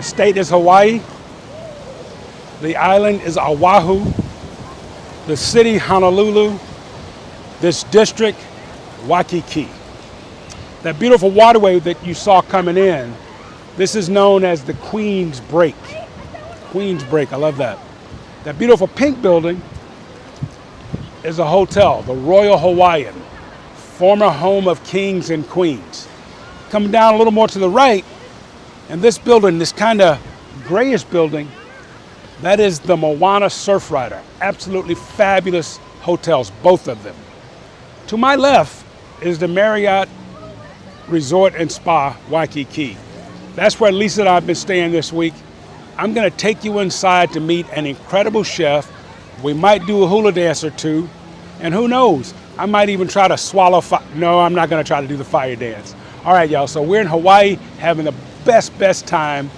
state is Hawaii. The island is Oahu. The city, Honolulu. This district, Waikiki. That beautiful waterway that you saw coming in, this is known as the Queen's Break. Queen's Break, I love that. That beautiful pink building is a hotel, the Royal Hawaiian, former home of kings and queens. Coming down a little more to the right, and this building, this kind of grayish building, that is the Moana Surf Rider. Absolutely fabulous hotels, both of them. To my left is the Marriott Resort and Spa, Waikiki. That's where Lisa and I have been staying this week. I'm gonna take you inside to meet an incredible chef. We might do a hula dance or two, and who knows, I might even try to swallow fire. No, I'm not gonna try to do the fire dance. All right, y'all, so we're in Hawaii having the best time.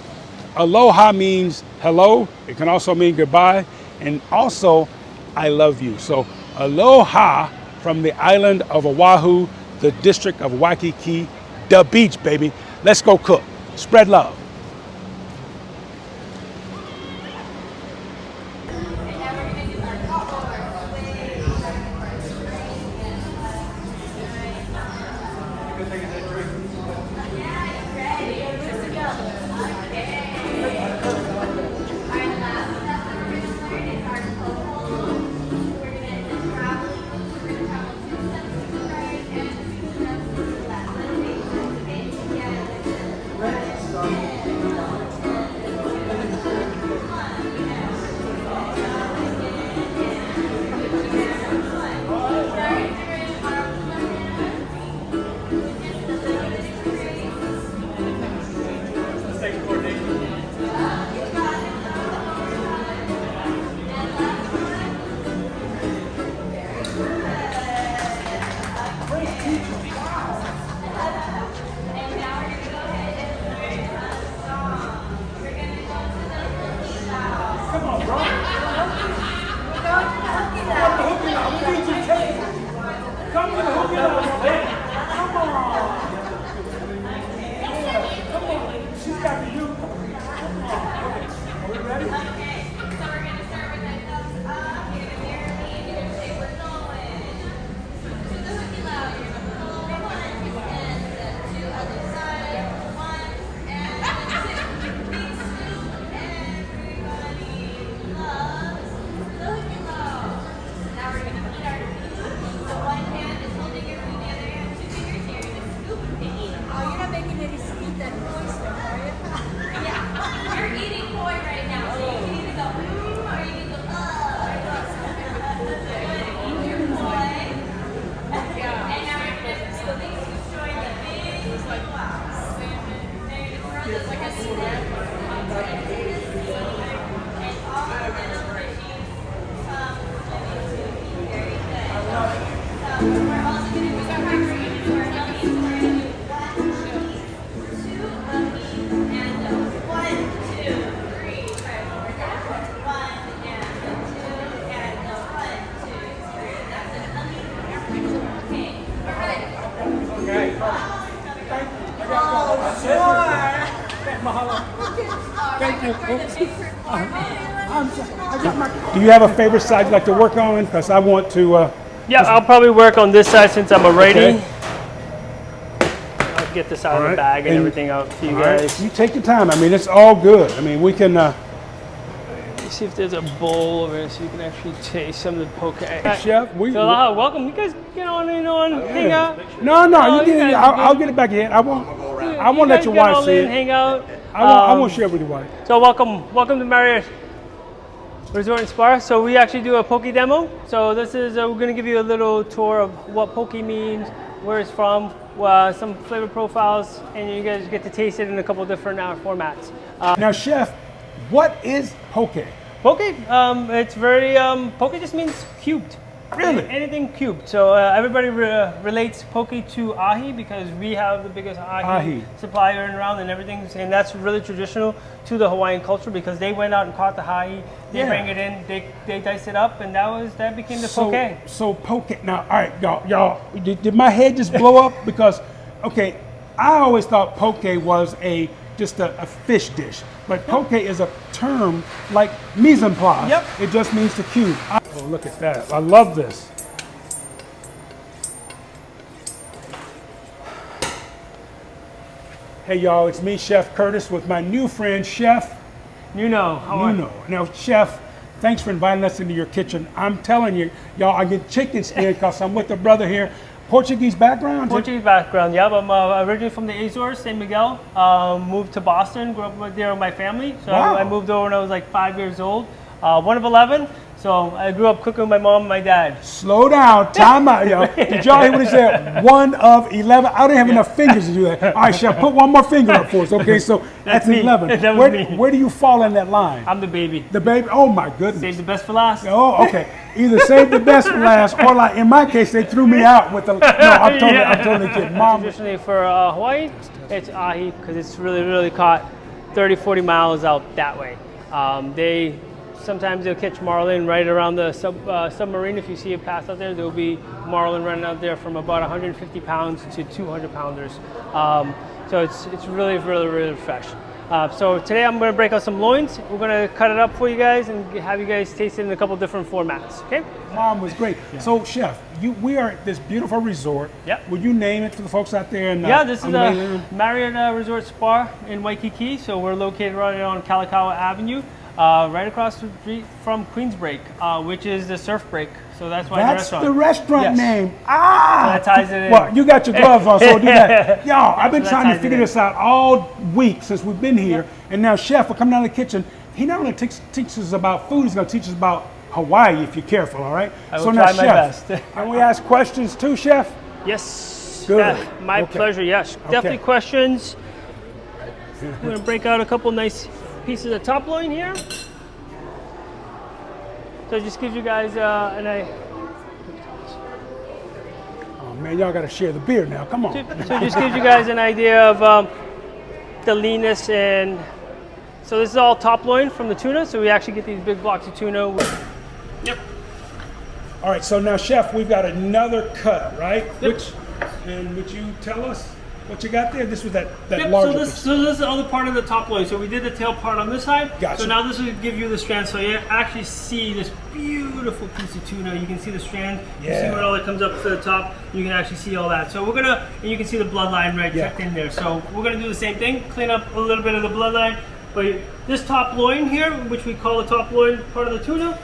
Aloha means hello. It can also mean goodbye, and also I love you. So aloha from the island of Oahu, the district of Waikiki, the beach, baby. Let's go cook. Spread love. Do you have a favorite side you'd like to work on? Because I want to... yeah, I'll probably work on this side since I'm a righty. Okay. I'll get this out of the bag and everything out for you guys. Right. You take your time. I mean, it's all good. I mean, we can... Let me see if there's a bowl over there so you can actually taste some of the poke. Hey, Chef, welcome. You guys get on in hang out. No, you get it. I'll get it back in. I won't let your wife see it. Hang out. I won't share with your wife. So welcome to Marriott Resort and Spa. So we actually do a Pokey demo. So this is, we're gonna give you a little tour of what Pokey means, where it's from, some flavor profiles, and you guys get to taste it in a couple different formats. Now, Chef, what is Poke? Poke, it's very, Poke just means cubed. Really? Anything cubed. So everybody relates Poke to ahi because we have the biggest ahi supplier around and everything, and that's really traditional to the Hawaiian culture because they went out and caught the ahi, they bring it in, they dice it up, and that became the poke. So poke. Now, all right, y'all, did my head just blow up? Because, okay, I always thought poke was a just a fish dish. But poke is a term like mise en place. Yep. It just means to cube. Oh, look at that. I love this. Hey y'all, it's me, Chef Curtis, with my new friend, Chef Nuno. How are you? Nuno. Now, Chef, thanks for inviting us into your kitchen. I'm telling you, y'all, I get chicken skin because I'm with a brother here. Portuguese background? Portuguese background, yeah. I'm originally from the Azores, San Miguel. Moved to Boston, grew up there with my family. So Wow. I moved over when I was like 5 years old. One of 11. So I grew up cooking with my mom and my dad. Slow down, time out, yo. Did y'all hear what he said? 1 of 11. I don't have enough fingers to do that. All right, Chef, put one more finger up for us, okay? So that's me. 11. That was me. Where do you fall in that line? I'm the baby. The baby? Oh my goodness. Save the best for last. Oh, okay. Either save the best for last, or like in my case, they threw me out with the. No, I'm totally kidding. Mom. Traditionally for Hawaii, it's ahi because it's really caught 30, 40 miles out that way. Sometimes they'll catch marlin right around the submarine. If you see it pass out there, there'll be marlin running out there from about 150 pounds to 200 pounders. So it's really fresh. So today I'm going to break out some loins. We're going to cut it up for you guys and have you guys taste it in a couple different formats. Okay? Mom was great. Yeah. So, Chef, we are at this beautiful resort. Yep. Will you name it for the folks out there? Yeah, this is a Marriott Resort Spa in Waikiki. So we're located right on Kalakaua Avenue. Right across the street from Queensbreak, which is the surf break. So that's why that's the restaurant. The restaurant yes. name. Ah! So that ties it in. Well, you got your gloves on, so do that. Y'all, I've been trying to figure this out all week since we've been here. Yep. And now Chef will come down to the kitchen. He not only teaches us about food, he's going to teach us about Hawaii if you're careful, all right? I will try my best. Can we ask questions too, Chef? Yes. Good. My pleasure, yes. Definitely questions. I'm going to break out a couple nice pieces of top loin here. So it just gives you guys an idea. Oh man, y'all got to share the beer now. Come on. So it just gives you guys an idea of the leanness, and so this is all top loin from the tuna. So we actually get these big blocks of tuna. Yep. All right. So now, Chef, we've got another cut, right? Yep. Would you tell us what you got there? This was that yep, larger so this is the other part of the top loin. So we did the tail part on this side. Gotcha. So now this will give you the strand. So you actually see this beautiful piece of tuna. You can see the strand. Yeah. You see when all that comes up to the top. You can actually see all that. So we're gonna, and you can see the bloodline right tucked in there. So we're gonna do the same thing. Clean up a little bit of the bloodline. But this top loin here, which we call the top loin part of the tuna,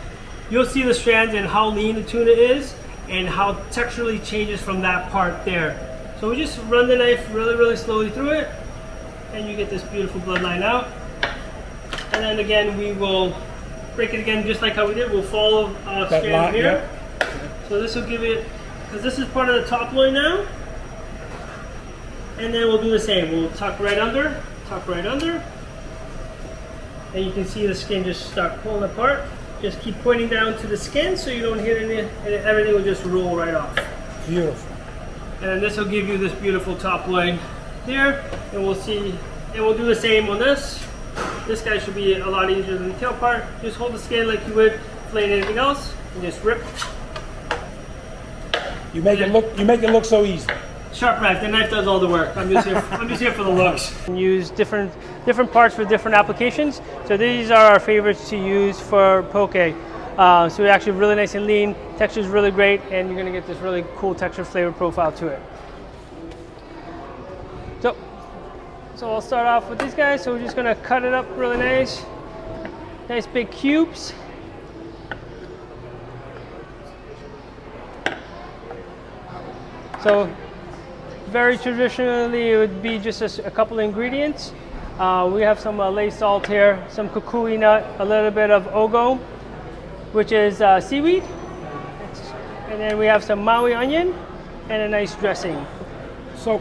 you'll see the strands and how lean the tuna is and how texturally changes from that part there. So we just run the knife really slowly through it, and you get this beautiful bloodline out. And then again, we will break it again just like how we did. We'll follow strand here. Yep. So this will give it, because this is part of the top loin now. And then we'll do the same. We'll tuck right under, and you can see the skin just start pulling apart. Just keep pointing down to the skin so you don't hit any, and everything will just roll right off. Beautiful. And then this will give you this beautiful top loin there, and we'll see, and we'll do the same on this. This guy should be a lot easier than the tail part. Just hold the skin like you would flaying anything else, and just rip. You make it look so easy. Sharp knife. The knife does all the work. I'm just here for the looks. Use different parts for different applications. So these are our favorites to use for poke. So we actually really nice and lean. Texture is really great, and you're gonna get this really cool texture flavor profile to it. So I'll start off with these guys. So we're just gonna cut it up really nice big cubes. So very traditionally, it would be just a couple of ingredients. We have some lei salt here, some kukui nut, a little bit of ogo, which is seaweed, and then we have some Maui onion and a nice dressing. So,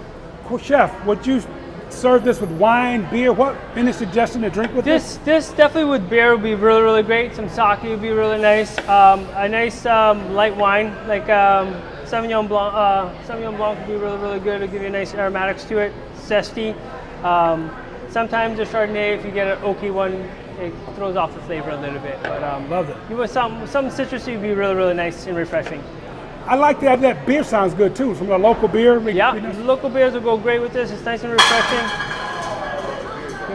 Chef, would you serve this with wine, beer? What? Any suggestion to drink with this? This definitely with beer would be really great. Some sake would be really nice. A nice light wine like Sauvignon Blanc would be really good. It'll give you nice aromatics to it. Zesty. Sometimes a Chardonnay, if you get an oaky one, it throws off the flavor a little bit. But love it. You want some citrusy would be really nice and refreshing. I like that beer sounds good too. Some of the local beer. Yeah, the local beers will go great with this. It's nice and refreshing.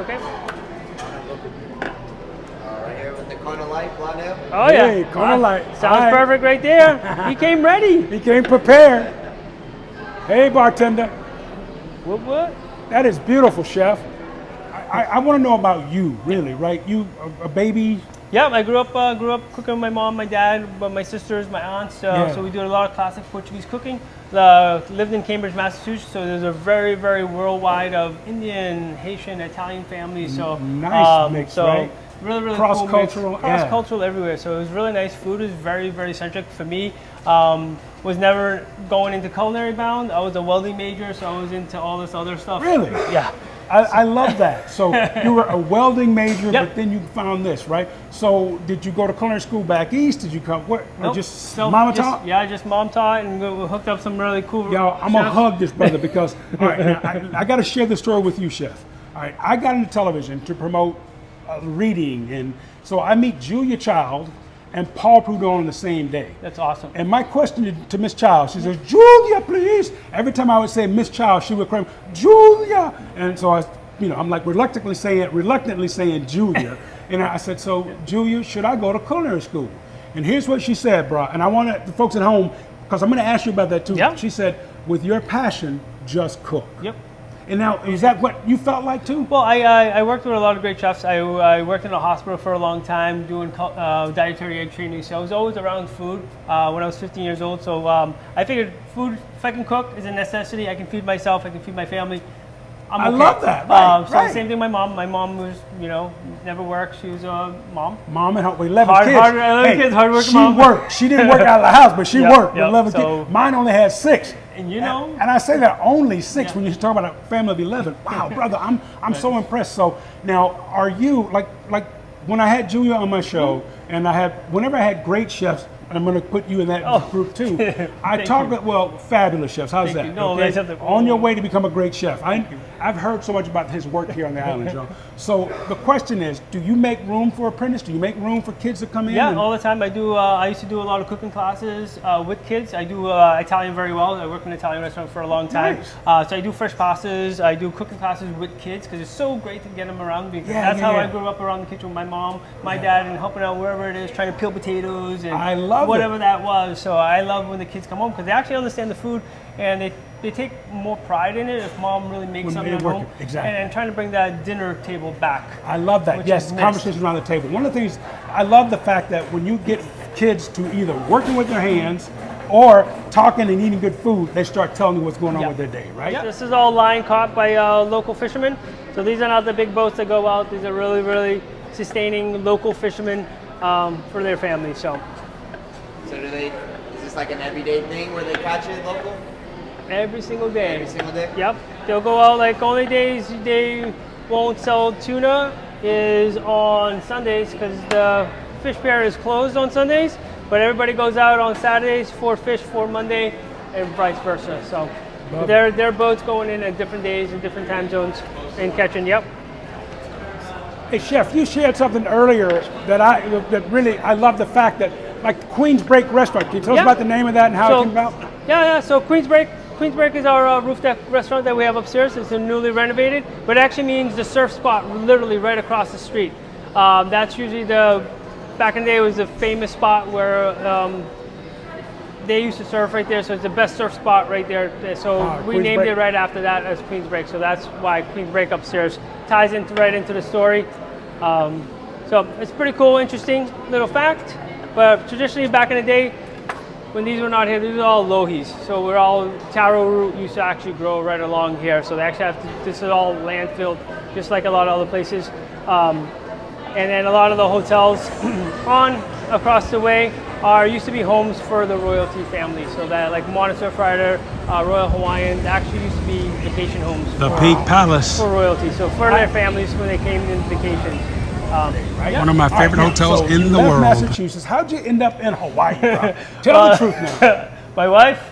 Okay. Right here with the corner light, blonde hair. Oh yeah. Hey, corner light. Sounds All right. perfect right there. He came ready. He came prepared. Hey, bartender. What? That is beautiful, chef. I want to know about you, really, right? You, a baby. Yeah, I grew up cooking with my mom, my dad, my sisters, my aunts. So we do a lot of classic Portuguese cooking. Lived in Cambridge, Massachusetts. So there's a very, very worldwide of Indian, Haitian, Italian families. So nice mix, right? Really, really cross-cultural, cool mix. Cross-cultural everywhere. So it was really nice. Food was very, very centric for me. Was never going into culinary bound. I was a welding major, so I was into all this other stuff. Really? Yeah. I love that. So you were a welding major, Yep. but then you found this, right? So did you go to culinary school back east? Did you come? What? Or Nope. just So mama just- taught? Yeah, just mom taught, and we hooked up some really cool. Yo, I'm gonna chefs. hug this brother because all right, now, I got to share this story with you, chef. All right, I got into television to promote reading, and so I meet Julia Child and Paul Prudhomme on the same day. That's awesome. And my question to Miss Child, she says, Julia, please. Every time I would say Miss Child, she would cry, Julia. And so I'm like reluctantly saying Julia. And I said, so Julia, should I go to culinary school? And here's what she said, bro. And I want the folks at home, because I'm going to ask you about that too. Yeah. She said, with your passion, just cook. Yep. And now, is that what you felt like too? Well, I worked with a lot of great chefs. I worked in a hospital for a long time doing dietary egg training. So I was always around food when I was 15 years old. So I figured food, if I can cook, is a necessity. I can feed myself. I can feed my family. I love that. Right, So right. same thing. My mom was, never worked. She was a mom. Mom and her 11 Hard- kids. hard- 11 kids, hard working she mom. worked. She didn't work out of the house, but she Yep, worked with yep. 11 So- kids. Mine only had 6. And And I say that only 6 Yeah. when you talk about a family of 11. Wow, brother, I'm so impressed. So now, are you like when I had Julia on my show, and whenever I had great chefs, and I'm going to put you in that group too. I talk about fabulous chefs. How's Thank that? you. No, Okay? that's- On your way to become a great chef. I've heard so much about his work here on the island, Joe. So the question is, do you make room for apprentices? Do you make room for kids to come in? Yeah, and- all the time. I do. I used to do a lot of cooking classes with kids. I do Italian very well. I worked in an Italian restaurant for a long time. Nice. So I do fresh pastas. I do cooking classes with kids because it's so great to get them around. Because Yeah, that's yeah, how yeah. I grew up around the kitchen with my mom, my dad, and helping out wherever it is, trying to peel potatoes and I love whatever it. that was. So I love when the kids come home because they actually understand the food and they take more pride in it if mom really makes When something they at work home. it, exactly. And trying to bring that dinner table back. I love that. Which Yes, is mixed. conversations around the table. One of the things I love the fact that when you get kids to either working with their hands or talking and eating good food, they start telling you what's going on Yeah. with their day, right? This is all line caught by local fishermen. So these are not the big boats that go out. These are really, really sustaining local fishermen for their families. So So is this like an everyday thing where they catch it local? every single day. Every single day? Yep. They'll go out like only days they won't sell tuna is on Sundays because the fish pier is closed on Sundays. But everybody goes out on Saturdays for fish for Monday and vice versa. So Love their boats going in at different days and different time zones and catching. Yep. Hey, Chef, you shared something earlier that I love the fact that, like Queen's Break Restaurant. Can you tell us Yeah. about the name of that and how it came about? Yeah. So Queen's Break is our roof deck restaurant that we have upstairs. It's newly renovated, but it actually means the surf spot literally right across the street. That's usually back in the day, it was a famous spot where they used to surf right there. So it's the best surf spot right there. So we Queen's named Break. it right after that as Queen's Break. So that's why Queen's Break upstairs ties right into the story. So it's pretty cool, interesting little fact. But traditionally back in the day, when these were not here, these are all lohis. So we're all taro root used to actually grow right along here. So they actually this is all landfilled, just like a lot of other places. And then a lot of the hotels across the way used to be homes for the royalty family. So that like Modern Surfrider, Royal Hawaiian, actually used to be vacation homes. The for- Peak Palace. For royalty. So for their families when they came in vacation. One of my favorite hotels in the world. Massachusetts. How'd you end up in Hawaii, bro? Tell the truth now. My wife,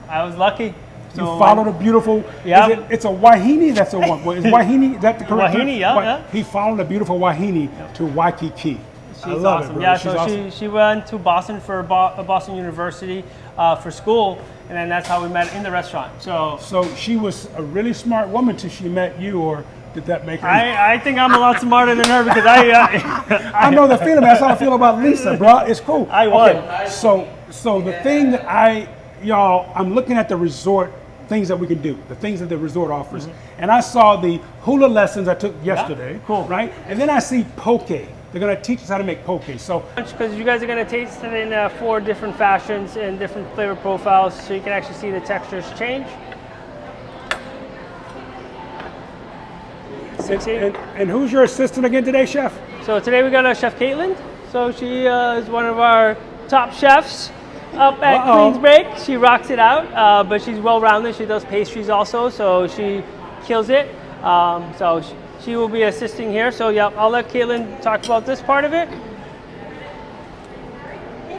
I was lucky. You followed a beautiful. Yeah. It's a wahine. That's a one. Is wahine? Is that the correct term? Wahine, yeah. He followed a beautiful wahine to Waikiki. I She's love awesome. it, bro. Yeah, She's so awesome. she went to Boston for Boston University for school, and then that's how we met in the restaurant. So So she was a really smart woman till she met you, or Did that make I think I'm a lot smarter than her because I know the feeling, man. That's how I feel about Lisa, bro. It's cool. I won. Okay, so the thing that I'm looking at the resort things that we can do, the things that the resort offers. And I saw the hula lessons I took yesterday. Cool. Right? And then I see poke. They're going to teach us how to make poke. So, because you guys are going to taste it in 4 different fashions and different flavor profiles, so you can actually see the textures change. and who's your assistant again today, chef? So today we got Chef Caitlin. So she is one of our top chefs up at Queen's Break. She rocks it out, but she's well-rounded. She does pastries also, so she kills it. So she will be assisting here. So yeah, I'll let Caitlin talk about this part of it. Okay,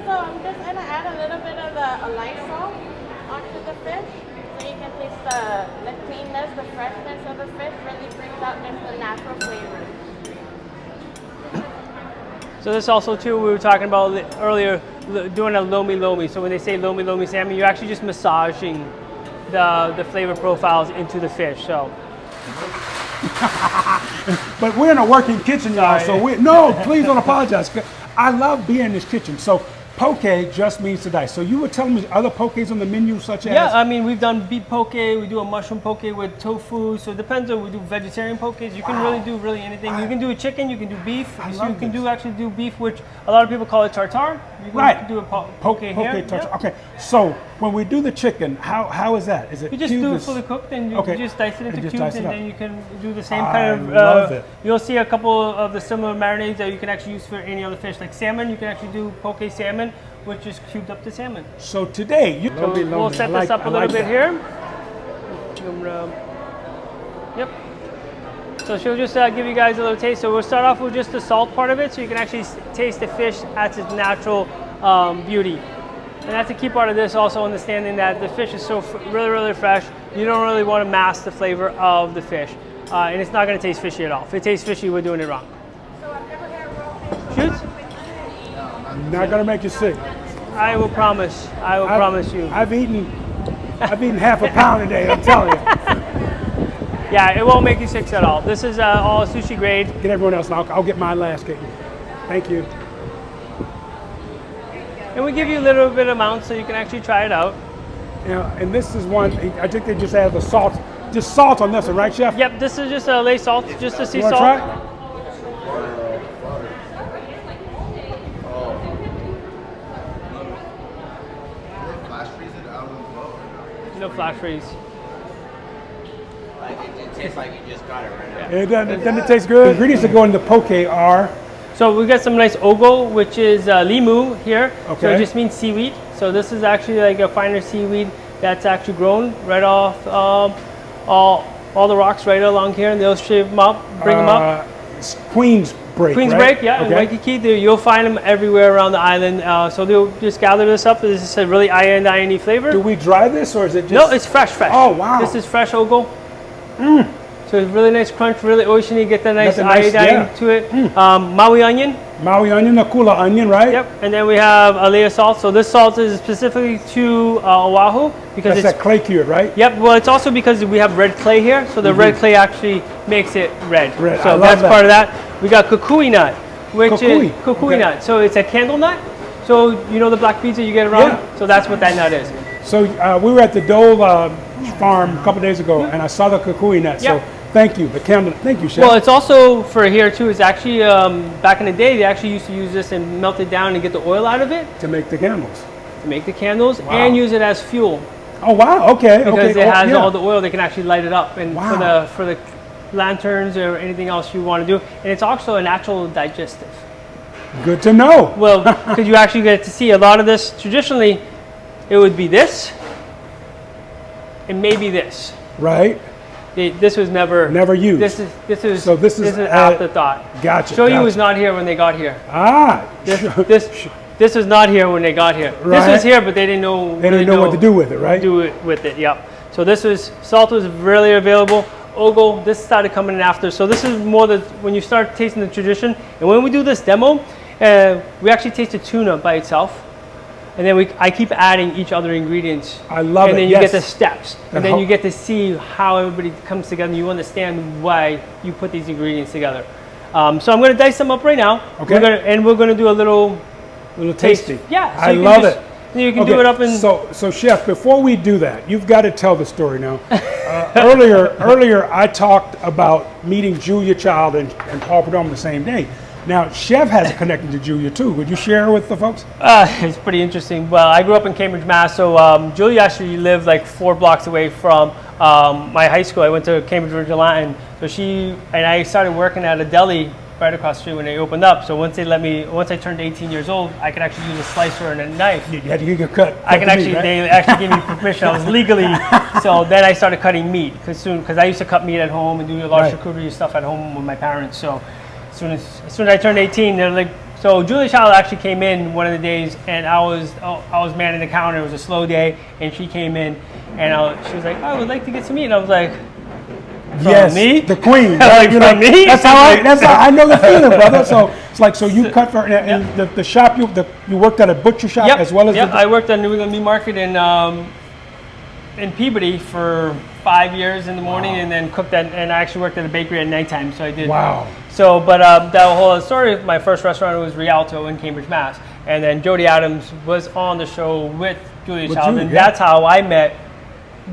so I'm just gonna add a little bit of the light salt onto the fish, so you can taste the cleanness, the freshness of the fish. Really brings out just the natural flavor. So this also too, we were talking about earlier, doing a lomi. So when they say lomi salmon, you're actually just massaging the flavor profiles into the fish. So. But we're in a working kitchen, y'all. So please don't apologize. I love being in this kitchen. So poke just means to dice. So you were telling me other pokes on the menu, such as? Yeah, I mean, we've done beef poke, we do a mushroom poke with tofu, so it depends on, we do vegetarian pokes. You can really do anything. You can do chicken, you can do beef, so you can actually do beef, which a lot of people call it tartare. You can do a poke here. Tartare. Okay, so when we do the chicken, how is that? Is it you just do it fully cooked, and you just dice it into cubes, and then you can do the same kind of. Love it. You'll see a couple of the similar marinades that you can actually use for any other fish, like salmon. You can actually do poke salmon, which is cubed up to salmon. So today, we'll set this up a little bit here. Yep. So she'll just give you guys a little taste. So we'll start off with just the salt part of it, so you can actually taste the fish at its natural beauty. And that's a key part of this, also understanding that the fish is so really fresh. You don't really want to mask the flavor of the fish. And it's not going to taste fishy at all. If it tastes fishy, we're doing it wrong. So I've never had raw fish. Shoots? Not gonna make you sick. I will promise. I will promise you. I've eaten half a pound a day. I'm telling you. Yeah, it won't make you sick at all. This is all sushi grade. Get everyone else. I'll get mine last, Caitlin. Thank you. And we give you a little bit amount so you can actually try it out. Yeah, and this is one. I think they just add the salt. Just salt on this one, right, chef? Yep. This is just a lay salt, just a sea You wanna salt. try? No flash freeze. Like it tastes like you just got it right now. Doesn't it taste good? The ingredients that go into poke are? So we got some nice ogo, which is limu here. Okay. So it just means seaweed. So this is actually like a finer seaweed that's actually grown right off all the rocks right along here, and they'll shave them up, bring them up. Queen's Break. Queen's right? Break, yeah, Okay. in Waikiki. You'll find them everywhere around the island. So they'll just gather this up. This is a really iodine flavor. Do we dry this, or is it just? No, it's fresh. Oh, wow. This is fresh ogo. So it's really nice crunch, really oceany. Get that nice iodine to it. Maui onion. Maui onion, the kula onion, right? Yep. And then we have a layer of salt. So this salt is specifically to Oahu because That's that clay cured, right? Yep. Well, it's also because we have red clay here. So the red clay actually makes it red. Red. So I love that's that. part of that. We got kukui nut, which Kukui. is kukui Okay. nut. So it's a candle nut. So you know the black beads that you get around? Yeah. So that's what that nut is. So we were at the Dole farm a couple days ago, and I saw the kukui nut. Yeah. So thank you, the candle. Thank you, chef. Well, it's also for here too. It's actually back in the day they actually used to use this and melt it down and get the oil out of it to make the candles. to make the candles Wow. and use it as fuel Oh wow! Okay. because okay. it has yeah. all the oil. They can actually light it up and Wow. for the lanterns or anything else you want to do. And it's also a natural digestive. Good to know. Well, because you actually get to see a lot of this. Traditionally, it would be this and maybe this. Right. This was never used. This is So this is afterthought. Gotcha. Shoyu gotcha. was not here when they got here. Ah. This was not here when they got here. Right. This was here, but they didn't know. They didn't know what to do with it, right? Do it with it. Yep. So salt was really available. Ogo, this started coming in after. So this is more when you start tasting the tradition. And when we do this demo, we actually tasted tuna by itself. And then I keep adding each other ingredients. I love it. And then you get the steps. And And then you get to see how everybody comes together. You understand why you put these ingredients together. So I'm going to dice them up right now. Okay. We're going to do a little tasting. Yeah. So I love it. You can do it up in. So chef, before we do that, you've got to tell the story now. Earlier I talked about meeting Julia Child and Paul Prudhomme the same day. Now, Chef has a connection to Julia too. Would you share with the folks? It's pretty interesting. Well, I grew up in Cambridge, Mass. So Julia actually lived like 4 blocks away from my high school. I went to Cambridge Virgin Latin. So I started working at a deli right across the street when they opened up. So once I turned 18 years old, I could actually use a slicer and a knife. You had to get your cut. They actually gave me permission. I was legally. So then I started cutting meat because I used to cut meat at home and do a lot of charcuterie stuff at home with my parents. So as soon as I turned 18, they're like, so Julia Child actually came in one of the days, and I was manning the counter. It was a slow day, and she came in, and she was like, I would like to get some meat. And I was like, yes, me? the queen. Like, you know, me? That's how I know the feeling, brother. So it's like, so you cut for, and the shop, you worked at a butcher shop as well as I worked at New England Meat Market in Peabody for 5 years in the morning, and then cooked and I actually worked at a bakery at nighttime. So I did. Wow. So, but that whole other story, my first restaurant was Rialto in Cambridge, Mass. And then Jody Adams was on the show with Julia Child, and that's how I met,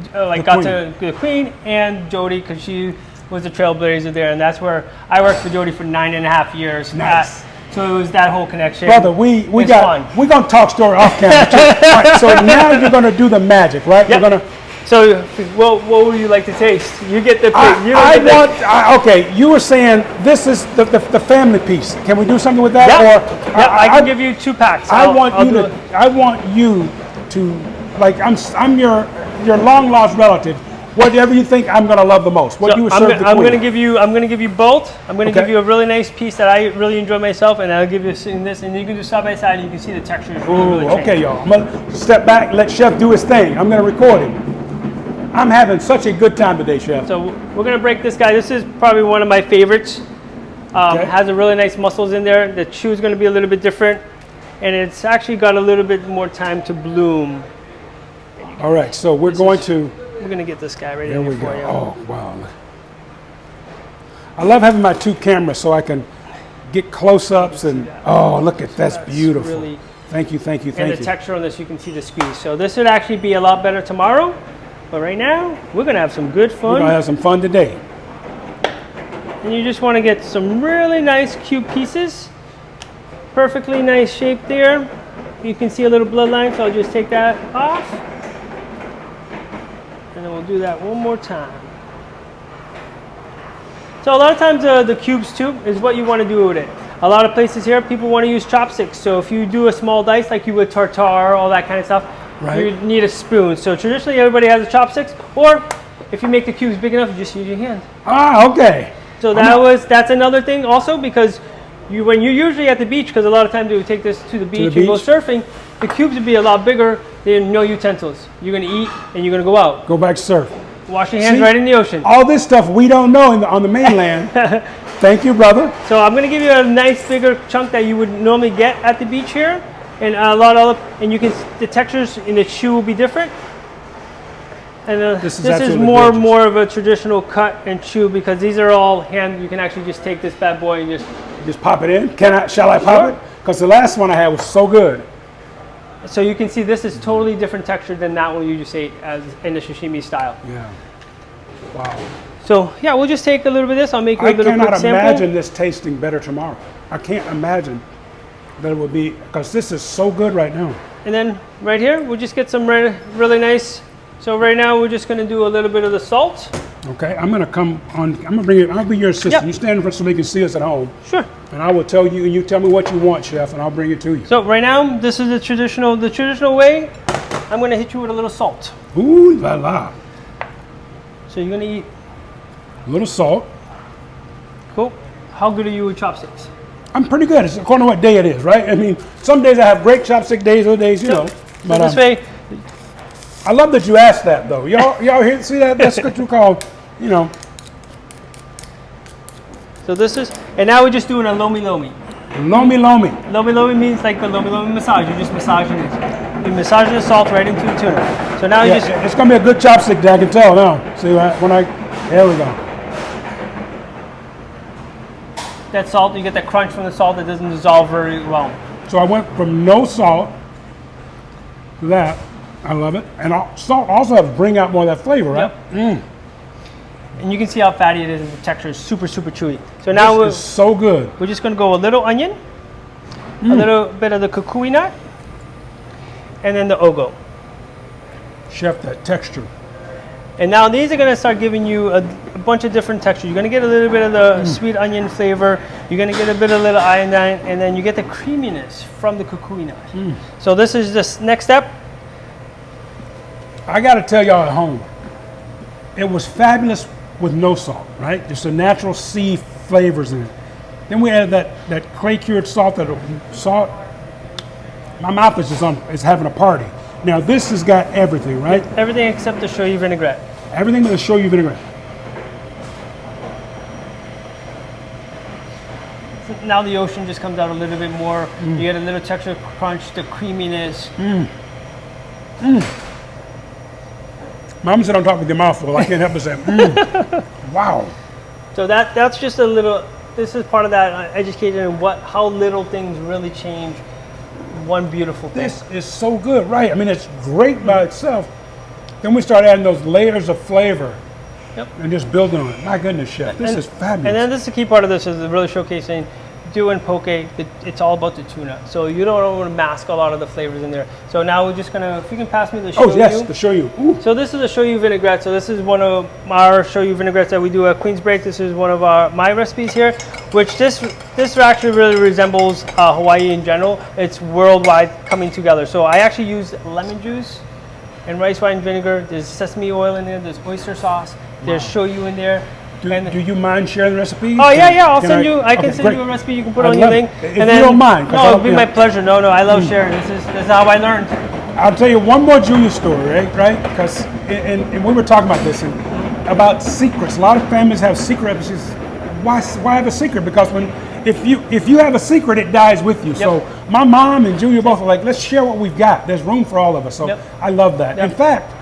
to the Queen and Jody, because she was the trailblazer there, and that's where I worked for Jody for 9.5 years. Nice. So it was that whole connection. Brother, we're gonna talk story off camera too. Right, so now you're gonna do the magic, right? Yep. We're gonna. So, what would you like to taste? You get the pick. Okay, you were saying this is the family piece. Can we do something with that? Yeah. I can give you 2 packs. I want you to, like, I'm your long lost relative. Whatever you think I'm gonna love the most. What you would serve the queen. I'm gonna give you both. I'm gonna give you a really nice piece that I really enjoy myself, and I'll give you this, and you can do side by side, and you can see the texture. Really okay, y'all. I'm gonna step back, let Chef do his thing. I'm gonna record him. I'm having such a good time today, Chef. So we're gonna break this guy. This is probably one of my favorites. Has a really nice muscles in there. The chew is gonna be a little bit different, and it's actually got a little bit more time to bloom. All right, so we're going to get this guy right there in we here go. for you. Oh wow! I love having my 2 cameras so I can get close-ups and look at that's beautiful. Really, thank you. And the texture on this, you can see the squeeze. So this would actually be a lot better tomorrow. But right now, we're gonna have some good fun. We're gonna have some fun today. And you just wanna get some really nice cube pieces. Perfectly nice shape there. You can see a little bloodline, so I'll just take that off. And then we'll do that one more time. So a lot of times the cubes too is what you wanna do with it. A lot of places here, people wanna use chopsticks. So if you do a small dice like you would tartare, all that kind of stuff, you need a spoon. So traditionally everybody has a chopsticks, or if you make the cubes big enough, you just use your hand. Okay. So that's another thing also, because when you're usually at the beach, because a lot of times you would take this to the beach and go surfing, the cubes would be a lot bigger. There's no utensils. You're gonna eat and you're gonna go out. Go back to surf. Wash your hands right in the ocean. All this stuff we don't know on the mainland. Thank you, brother. So I'm gonna give you a nice bigger chunk that you would normally get at the beach here. And and you can, the textures in the chew will be different. And this is more of a traditional cut and chew, because these are all hand. You can actually just take this bad boy and just pop it in. Shall I pop it? Because the last one I had was so good. So you can see this is totally different texture than that one you just ate as in the sashimi style. Yeah. Wow. So yeah, we'll just take a little bit of this. I'll make you a little quick sample. I cannot imagine this tasting better tomorrow. I can't imagine that it would be, because this is so good right now. And then right here, we'll just get some really nice. So right now, we're just going to do a little bit of the salt. Okay, I'm going to come on. I'm going to bring it. I'll be your assistant. Yep. You stand in front so they can see us at home. Sure. And I will tell you, and you tell me what you want, Chef, and I'll bring it to you. So right now, this is the traditional way. I'm going to hit you with a little salt. Ooh la la. So you're going to eat a little salt. Cool. How good are you with chopsticks? I'm pretty good. It's according to what day it is, right? I mean, some days I have great chopstick days, other days, you know. But this way, I love that you asked that, though. Y'all here see that? That's what you call, you know. So this is, and now we're just doing a lomi. Lomi lomi. Lomi lomi means like the lomi lomi massage. You're just massaging it. You're massaging the salt right into the tuna. So now you just... It's going to be a good chopstick day, I can tell now. See, there we go. That salt, you get that crunch from the salt that doesn't dissolve very well. So I went from no salt to that. I love it. And salt also helps bring out more of that flavor, right? Yep. And you can see how fatty it is, and the texture is super, super chewy. So now This is so good. we're just going to go a little onion, a little bit of the kukui nut, and then the ogo. Chef, that texture. And now these are going to start giving you a bunch of different textures. You're going to get a little bit of the sweet onion flavor. You're going to get a bit of little iodine, and then you get the creaminess from the kukui nut. So this is this next step. I got to tell y'all at home, it was fabulous with no salt, right? Just the natural sea flavors in it. Then we added that clay cured salt. My mouth is is having a party. Now this has got everything, right? Everything except the shoyu vinaigrette. Everything with the shoyu vinaigrette. Now the ocean just comes out a little bit more. You get a little texture crunch, the creaminess. Mom said, "Don't talk with your mouth full." I can't help but say, "Wow." So that's just a little. This is part of that education in how little things really change one beautiful thing. This is so good, right? I mean, it's great by itself. Then we start adding those layers of flavor, and just building on it. My goodness, chef, this is fabulous. And then this is the key part of this is really showcasing. Doing poke, it's all about the tuna. So you don't want to mask a lot of the flavors in there. So now we're just gonna, if you can pass me the shoyu. Oh yes, the shoyu. Ooh. So this is a shoyu vinaigrette. So this is one of our shoyu vinaigrettes that we do at Queen's Break. This is one of my recipes here, which this actually really resembles Hawaii in general. It's worldwide coming together. So I actually use lemon juice and rice wine vinegar. There's sesame oil in there. There's oyster sauce. There's shoyu in there. Do you mind sharing the recipe? Oh yeah, I'll send you. I can send you a recipe. You can put on your link. If you don't mind. No, it'll be my pleasure. No, I love sharing. This is how I learned. I'll tell you one more Junior story, right? Because and we were talking about this about secrets. A lot of families have secret recipes. Why have a secret? Because if you have a secret, it dies with you. So my mom and Junior both are like, let's share what we've got. There's room for all of us. So I love that. In fact,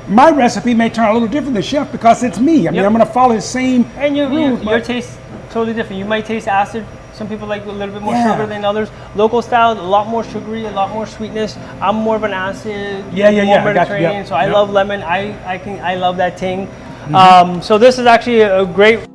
my recipe may turn a little different than chef because it's me. I mean, I'm going to follow the same rules. Your taste totally different. You might taste acid. Some people like a little bit more sugar than others. Local style, a lot more sugary, a lot more sweetness. I'm more of an acid, more Mediterranean. So I love lemon. I love that ting. So this is actually a great